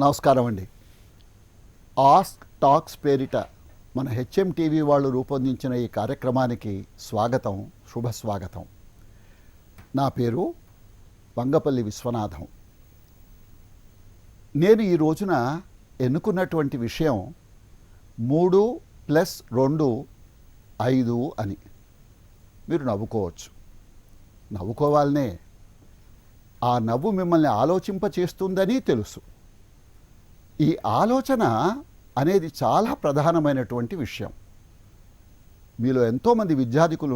నమస్కారం అండి. Ask talks పేరిట మన హెచ్ఎం టీవీ వాళ్ళు రూపొందించిన ఈ కార్యక్రమానికి స్వాగతం, శుభస్వాగతం. నా పేరు వంగపల్లి విశ్వనాథం. నేను ఈ రోజున ఎన్నుకున్నటువంటి విషయం 3+2 5 అని. మీరు నవ్వుకోవచ్చు, నవ్వుకోవాలనే. ఆ నవ్వు మిమ్మల్ని ఆలోచింపచేస్తుందని తెలుసు. ఈ ఆలోచన అనేది చాలా ప్రధానమైనటువంటి విషయం. మీలో ఎంతోమంది విద్యార్థులు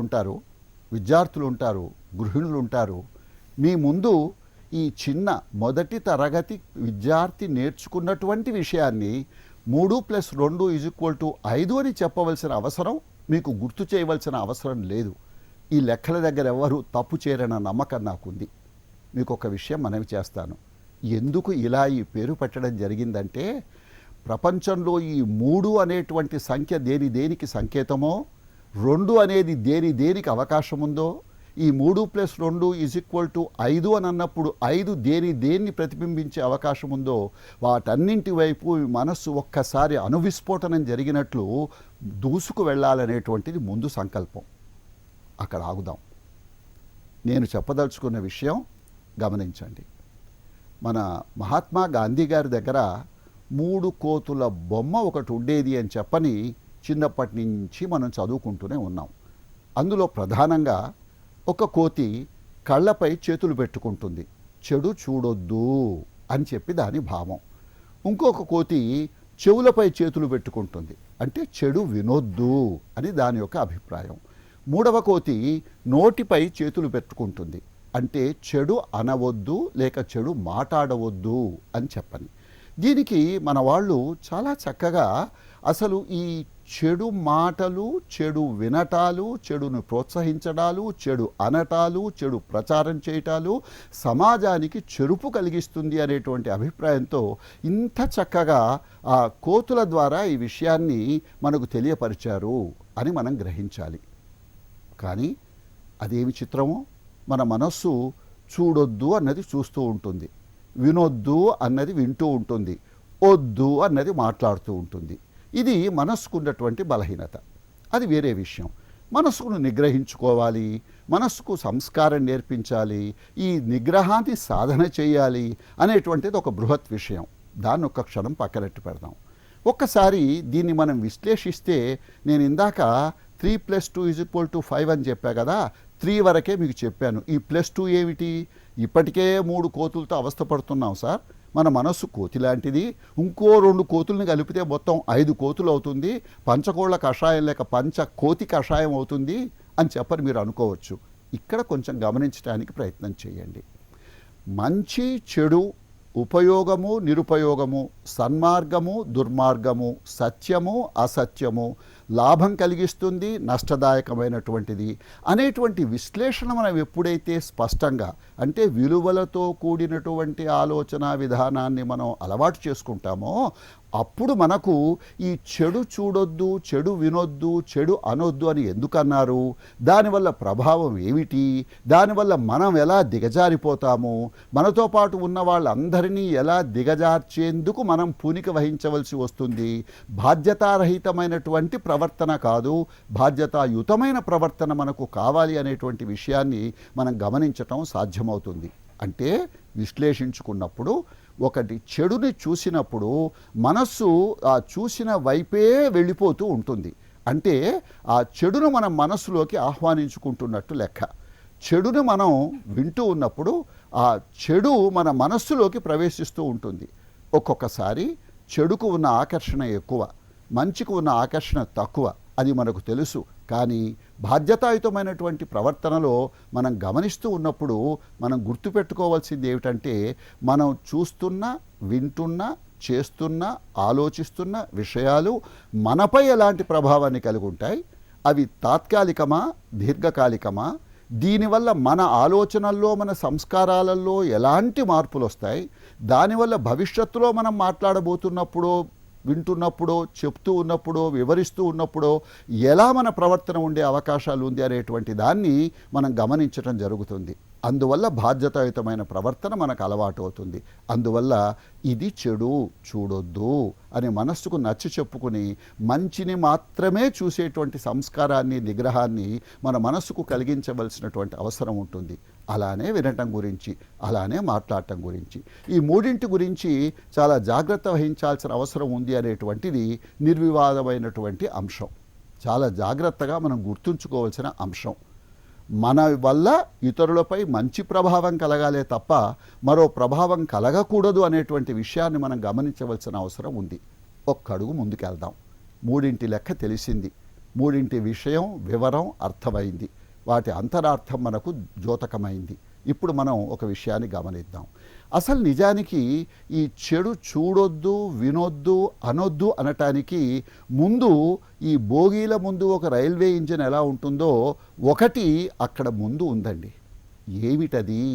ఉంటారు, గృహిణులు ఉంటారు. మీ ముందు ఈ చిన్న మొదటి తరగతి విద్యార్థి నేర్చుకున్నటువంటి విషయాన్ని 3+2 5 అని చెప్పవలసిన అవసరం, మీకు గుర్తు చేయవలసిన అవసరం లేదు. ఈ లెక్కల దగ్గర ఎవరు తప్పు చేయరన్న నమ్మకం నాకుంది. మీకు ఒక విషయం మనవి చేస్తాను. ఎందుకు ఇలా ఈ పేరు పెట్టడం జరిగిందంటే, ప్రపంచంలో ఈ 3 అనేటువంటి సంఖ్య దేనికి సంకేతమో, 2 అనేది దేనికి అవకాశం ఉందో, ఈ 3+2 5 అని అన్నప్పుడు 5 దేన్ని ప్రతిబింబించే అవకాశం ఉందో, వాటన్నింటి వైపు మనస్సు ఒక్కసారి అణువిస్ఫోటనం జరిగినట్లు దూసుకు వెళ్ళాలనేటువంటిది ముందు సంకల్పం. అక్కడ ఆగుదాం. నేను చెప్పదలుచుకున్న విషయం గమనించండి. మన మహాత్మా గాంధీ గారి దగ్గర 3 కోతుల బొమ్మ ఒకటి ఉండేది అని చెప్పని చిన్నప్పటి నుంచి మనం చదువుకుంటూనే ఉన్నాం. అందులో ప్రధానంగా ఒక కోతి కళ్ళపై చేతులు పెట్టుకుంటుంది, చెడు చూడొద్దు అని చెప్పి దాని భావం. ఇంకొక కోతి చెవులపై చేతులు పెట్టుకుంటుంది, అంటే చెడు వినొద్దు అని దాని యొక్క అభిప్రాయం. మూడవ కోతి నోటిపై చేతులు పెట్టుకుంటుంది, అంటే చెడు అనవద్దు లేక చెడు మాట్లాడవద్దు అని చెప్పని. దీనికి మన వాళ్ళు చాలా చక్కగా అసలు ఈ చెడు మాటలు, చెడు వినటాలు, చెడును ప్రోత్సహించడాలు, చెడు అనటాలు, చెడు ప్రచారం చేయటాలు సమాజానికి చెరుపు కలిగిస్తుంది అనేటువంటి అభిప్రాయంతో ఇంత చక్కగా ఆ కోతుల ద్వారా ఈ విషయాన్ని మనకు తెలియపరిచారు అని మనం గ్రహించాలి. కానీ అదేమి చిత్రమో, మన మనస్సు చూడొద్దు అన్నది చూస్తూ ఉంటుంది, వినొద్దు అన్నది వింటూ ఉంటుంది, వద్దు అన్నది మాట్లాడుతూ ఉంటుంది. ఇది మనస్సుకున్నటువంటి బలహీనత. అది వేరే విషయం. మనస్సును నిగ్రహించుకోవాలి, మనస్సుకు సంస్కారం నేర్పించాలి, ఈ నిగ్రహాన్ని సాధన చేయాలి అనేటువంటిది ఒక బృహత్ విషయం. దాన్ని ఒక్క క్షణం పక్కనట్టు పెడదాం. ఒక్కసారి దీన్ని మనం విశ్లేషిస్తే, నేను ఇందాక 3+2 5 అని చెప్పా కదా, 3 వరకే మీకు చెప్పాను. ఈ +2 ఏమిటి? ఇప్పటికే 3 కోతులతో అవస్థపడుతున్నాం సార్. మన మనస్సు కోతి లాంటిది, ఇంకో 2 కోతుల్ని కలిపితే మొత్తం 5 కోతులు అవుతుంది, పంచకోళ్ళ కషాయం లేక కోతి కషాయం అవుతుంది అని చెప్పని మీరు అనుకోవచ్చు. ఇక్కడ కొంచెం గమనించడానికి ప్రయత్నం చేయండి. మంచి చెడు, ఉపయోగము నిరుపయోగము, సన్మార్గము దుర్మార్గము, సత్యము అసత్యము, లాభం కలిగిస్తుంది నష్టదాయకమైనటువంటిది అనేటువంటి విశ్లేషణ మనం ఎప్పుడైతే స్పష్టంగా, అంటే విలువలతో కూడినటువంటి ఆలోచన విధానాన్ని మనం అలవాటు చేసుకుంటామో, అప్పుడు మనకు ఈ చెడు చూడొద్దు, చెడు వినొద్దు, చెడు అనొద్దు అని ఎందుకన్నారు, దానివల్ల ప్రభావం ఏమిటి, దానివల్ల మనం ఎలా దిగజారిపోతాము, మనతో పాటు ఉన్న వాళ్ళందరినీ ఎలా దిగజార్చేందుకు మనం పూనిక వహించవలసి వస్తుంది, బాధ్యతారహితమైనటువంటి ప్రవర్తన కాదు, బాధ్యతాయుతమైన ప్రవర్తన మనకు కావాలి అనేటువంటి విషయాన్ని మనం గమనించటం సాధ్యమవుతుంది. అంటే విశ్లేషించుకున్నప్పుడు, ఒకటి చెడుని చూసినప్పుడు మనస్సు ఆ చూసిన వైపే వెళ్ళిపోతూ ఉంటుంది. అంటే ఆ చెడును మనం మనస్సులోకి ఆహ్వానించుకుంటున్నట్టు లెక్క. చెడును మనం వింటూ ఉన్నప్పుడు ఆ చెడు మన మనస్సులోకి ప్రవేశిస్తూ ఉంటుంది. ఒక్కొక్కసారి చెడుకు ఉన్న ఆకర్షణ ఎక్కువ, మంచికి ఉన్న ఆకర్షణ తక్కువ, అది మనకు తెలుసు. కానీ బాధ్యతాయుతమైనటువంటి ప్రవర్తనలో మనం గమనిస్తూ ఉన్నప్పుడు మనం గుర్తుపెట్టుకోవాల్సింది ఏమిటంటే, మనం చూస్తున్న, వింటున్న, చేస్తున్న, ఆలోచిస్తున్న విషయాలు మనపై ఎలాంటి ప్రభావాన్ని కలిగి ఉంటాయి, అవి తాత్కాలికమా దీర్ఘకాలికమా, దీనివల్ల మన ఆలోచనల్లో మన సంస్కారాలలో ఎలాంటి మార్పులు వస్తాయి, దానివల్ల భవిష్యత్తులో మనం మాట్లాడబోతున్నప్పుడు, వింటున్నప్పుడో, చెప్తూ ఉన్నప్పుడో, వివరిస్తూ ఉన్నప్పుడో ఎలా మన ప్రవర్తన ఉండే అవకాశాలు ఉంది అనేటువంటి దాన్ని మనం గమనించడం జరుగుతుంది. అందువల్ల బాధ్యతాయుతమైన ప్రవర్తన మనకు అలవాటు అవుతుంది. అందువల్ల ఇది చెడు చూడొద్దు అని మనస్సుకు నచ్చి చెప్పుకుని మంచిని మాత్రమే చూసేటువంటి సంస్కారాన్ని, నిగ్రహాన్ని మన మనస్సుకు కలిగించవలసినటువంటి అవసరం ఉంటుంది. అలానే వినటం గురించి, అలానే మాట్లాడటం గురించి, ఈ మూడింటి గురించి చాలా జాగ్రత్త వహించాల్సిన అవసరం ఉంది అనేటువంటిది నిర్వివాదమైనటువంటి అంశం. చాలా జాగ్రత్తగా మనం గుర్తుంచుకోవాల్సిన అంశం. మన వల్ల ఇతరులపై మంచి ప్రభావం కలగాలే తప్ప మరో ప్రభావం కలగకూడదు అనేటువంటి విషయాన్ని మనం గమనించవలసిన అవసరం ఉంది. ఒక్కడుగు ముందుకెళ్దాం. మూడింటి లెక్క తెలిసింది, మూడింటి విషయం, వివరం అర్థమైంది, వాటి అంతరార్థం మనకు ద్యోతకమైంది. ఇప్పుడు మనం ఒక విషయాన్ని గమనిద్దాం. అసలు నిజానికి ఈ చెడు చూడొద్దు, వినొద్దు, అనొద్దు అనటానికి ముందు ఈ బోగీల ముందు ఒక రైల్వే ఇంజిన్ ఎలా ఉంటుందో ఒకటి అక్కడ ముందు ఉందండి. ఏమిటది?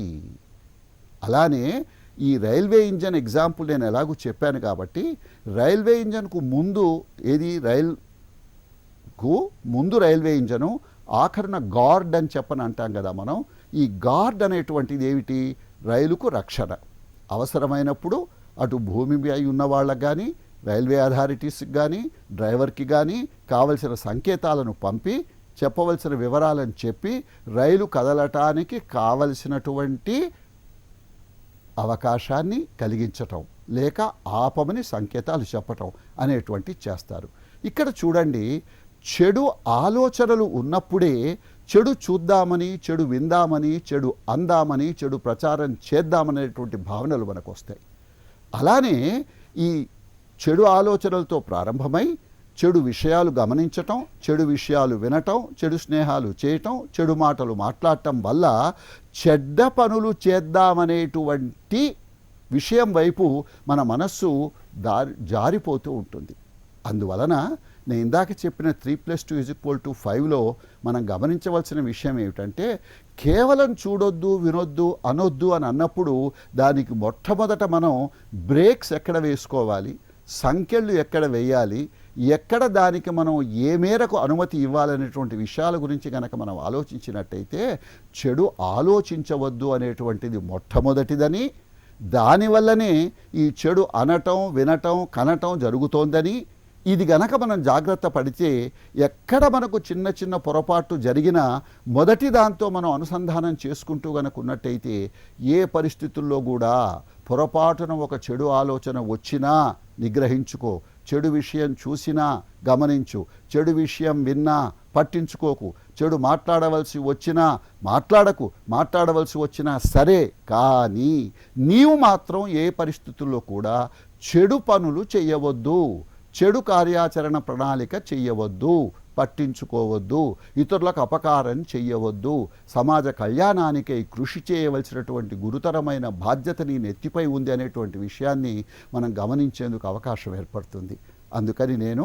అలానే ఈ రైల్వే ఇంజన్ ఎగ్జాంపుల్ నేను ఎలాగూ చెప్పాను కాబట్టి రైల్వే ఇంజన్కు ముందు ఏది? రైల్కు ముందు రైల్వే ఇంజను, ఆఖరణ గార్డ్ అని చెప్పని అంటాం కదా మనం. ఈ గార్డ్ అనేటువంటిది ఏమిటి? రైలుకు రక్షణ. అవసరమైనప్పుడు అటు భూమిపై ఉన్న వాళ్ళకు కానీ, రైల్వే అథారిటీస్కి కానీ, డ్రైవర్కి కానీ కావలసిన సంకేతాలను పంపి, చెప్పవలసిన వివరాలను చెప్పి రైలు కదలటానికి కావలసినటువంటి అవకాశాన్ని కలిగించటం, లేక ఆపమని సంకేతాలు చెప్పటం అనేటువంటి చేస్తారు. ఇక్కడ చూడండి, చెడు ఆలోచనలు ఉన్నప్పుడే చెడు చూద్దామని, చెడు విందామని, చెడు అందామని, చెడు ప్రచారం చేద్దామనేటువంటి భావనలు మనకు వస్తాయి. అలానే ఈ చెడు ఆలోచనలతో ప్రారంభమై చెడు విషయాలు గమనించటం, చెడు విషయాలు వినటం, చెడు స్నేహాలు చేయటం, చెడు మాటలు మాట్లాడటం వల్ల చెడ్డ పనులు చేద్దామనేటువంటి విషయం వైపు మన మనస్సు జారిపోతూ ఉంటుంది. అందువలన నేను ఇందాక చెప్పిన 3+2=5లో మనం గమనించవలసిన విషయం ఏమిటంటే, కేవలం చూడొద్దు, వినొద్దు, అనొద్దు అని అన్నప్పుడు దానికి మొట్టమొదట మనం బ్రేక్స్ ఎక్కడ వేసుకోవాలి, సంఖ్యలు ఎక్కడ వేయాలి, ఎక్కడ దానికి మనం ఏ మేరకు అనుమతి ఇవ్వాలనేటువంటి విషయాల గురించి కనుక మనం ఆలోచించినట్టయితే చెడు ఆలోచించవద్దు అనేటువంటిది మొట్టమొదటిదని, దానివల్లనే ఈ చెడు అనటం, వినటం, కనటం జరుగుతోందని, ఇది గనక మనం జాగ్రత్త పడితే ఎక్కడ మనకు చిన్న చిన్న పొరపాటు జరిగినా మొదటి దాంతో మనం అనుసంధానం చేసుకుంటూ గనక ఉన్నట్టయితే ఏ పరిస్థితుల్లో కూడా పొరపాటున ఒక చెడు ఆలోచన వచ్చినా నిగ్రహించుకో, చెడు విషయం చూసినా గమనించు, చెడు విషయం విన్నా పట్టించుకోకు, చెడు మాట్లాడవలసి వచ్చినా మాట్లాడకు, మాట్లాడవలసి వచ్చినా సరే, కానీ నీవు మాత్రం ఏ పరిస్థితుల్లో కూడా చెడు పనులు చేయవద్దు, చెడు కార్యాచరణ ప్రణాళిక చెయ్యవద్దు, పట్టించుకోవద్దు, ఇతరులకు అపకారం చెయ్యవద్దు, సమాజ కళ్యాణానికై కృషి చేయవలసినటువంటి గురుతరమైన బాధ్యత నీ నెత్తిపై ఉంది అనేటువంటి విషయాన్ని మనం గమనించేందుకు అవకాశం ఏర్పడుతుంది. అందుకని నేను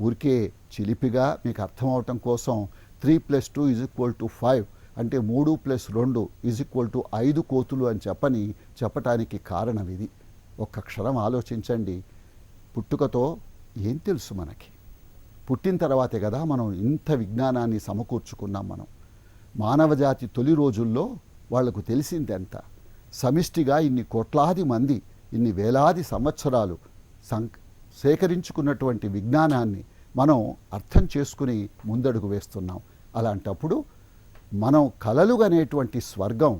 ఊరికే చిలిపిగా మీకు అర్థమవటం కోసం 3+2=5 అంటే 3+2=5 కోతులు అని చెప్పటానికి కారణం ఇది. ఒక్క క్షణం ఆలోచించండి. పుట్టుకతో ఏం తెలుసు మనకి? పుట్టిన తర్వాతే కదా మనం ఇంత విజ్ఞానాన్ని సమకూర్చుకున్నాం. మనం మానవజాతి తొలి రోజుల్లో వాళ్లకు తెలిసిందెంత? సమిష్టిగా ఇన్ని కోట్లాది మంది, ఇన్ని వేలాది సంవత్సరాలు సేకరించుకున్నటువంటి విజ్ఞానాన్ని మనం అర్థం చేసుకుని ముందడుగు వేస్తున్నాం. అలాంటప్పుడు మనం కలలుగనేటువంటి స్వర్గం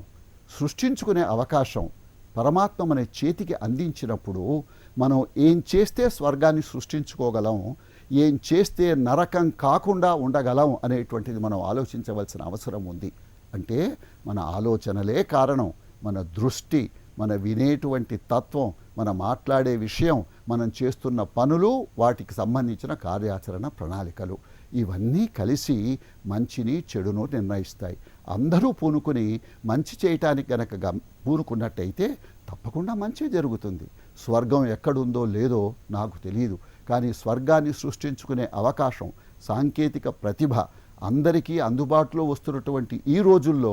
సృష్టించుకునే అవకాశం పరమాత్మ మన చేతికి అందించినప్పుడు మనం ఏం చేస్తే స్వర్గాన్ని సృష్టించుకోగలం, ఏం చేస్తే నరకం కాకుండా ఉండగలం అనేటువంటిది మనం ఆలోచించవలసిన అవసరం ఉంది. అంటే మన ఆలోచనలే కారణం, మన దృష్టి, మన వినేటువంటి తత్వం, మన మాట్లాడే విషయం, మనం చేస్తున్న పనులు, వాటికి సంబంధించిన కార్యాచరణ ప్రణాళికలు, ఇవన్నీ కలిసి మంచిని చెడును నిర్ణయిస్తాయి. అందరూ పూనుకుని మంచి చేయటానికి గనక పూనుకున్నట్టయితే తప్పకుండా మంచి జరుగుతుంది. స్వర్గం ఎక్కడుందో లేదో నాకు తెలియదు, కానీ స్వర్గాన్ని సృష్టించుకునే అవకాశం, సాంకేతిక ప్రతిభ అందరికీ అందుబాటులో వస్తున్నటువంటి ఈ రోజుల్లో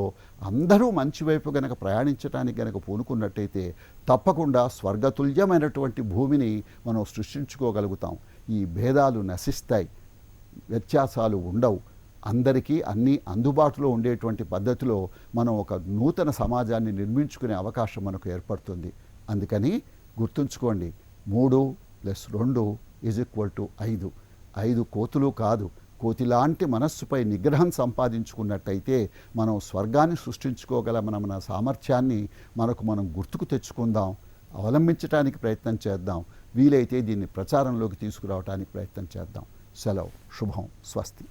అందరూ మంచి వైపు గనక ప్రయాణించడానికి గనక పూనుకున్నట్టయితే తప్పకుండా స్వర్గతుల్యమైనటువంటి భూమిని మనం సృష్టించుకోగలుగుతాం. ఈ భేదాలు నశిస్తాయి, వ్యత్యాసాలు ఉండవు. అందరికీ అన్నీ అందుబాటులో ఉండేటువంటి పద్ధతిలో మనం ఒక నూతన సమాజాన్ని నిర్మించుకునే అవకాశం మనకు ఏర్పడుతుంది. అందుకని గుర్తుంచుకోండి, 3 + 2 = 5. 5 కోతులు కాదు, కోతిలాంటి మనస్సుపై నిగ్రహం సంపాదించుకున్నట్టయితే మనం స్వర్గాన్ని సృష్టించుకోగల మన సామర్థ్యాన్ని మనం గుర్తుకు తెచ్చుకుందాం, అవలంబించడానికి ప్రయత్నం చేద్దాం, వీలైతే దీన్ని ప్రచారంలోకి తీసుకురావడానికి ప్రయత్నం చేద్దాం. సెలవు. శుభం. స్వస్తి.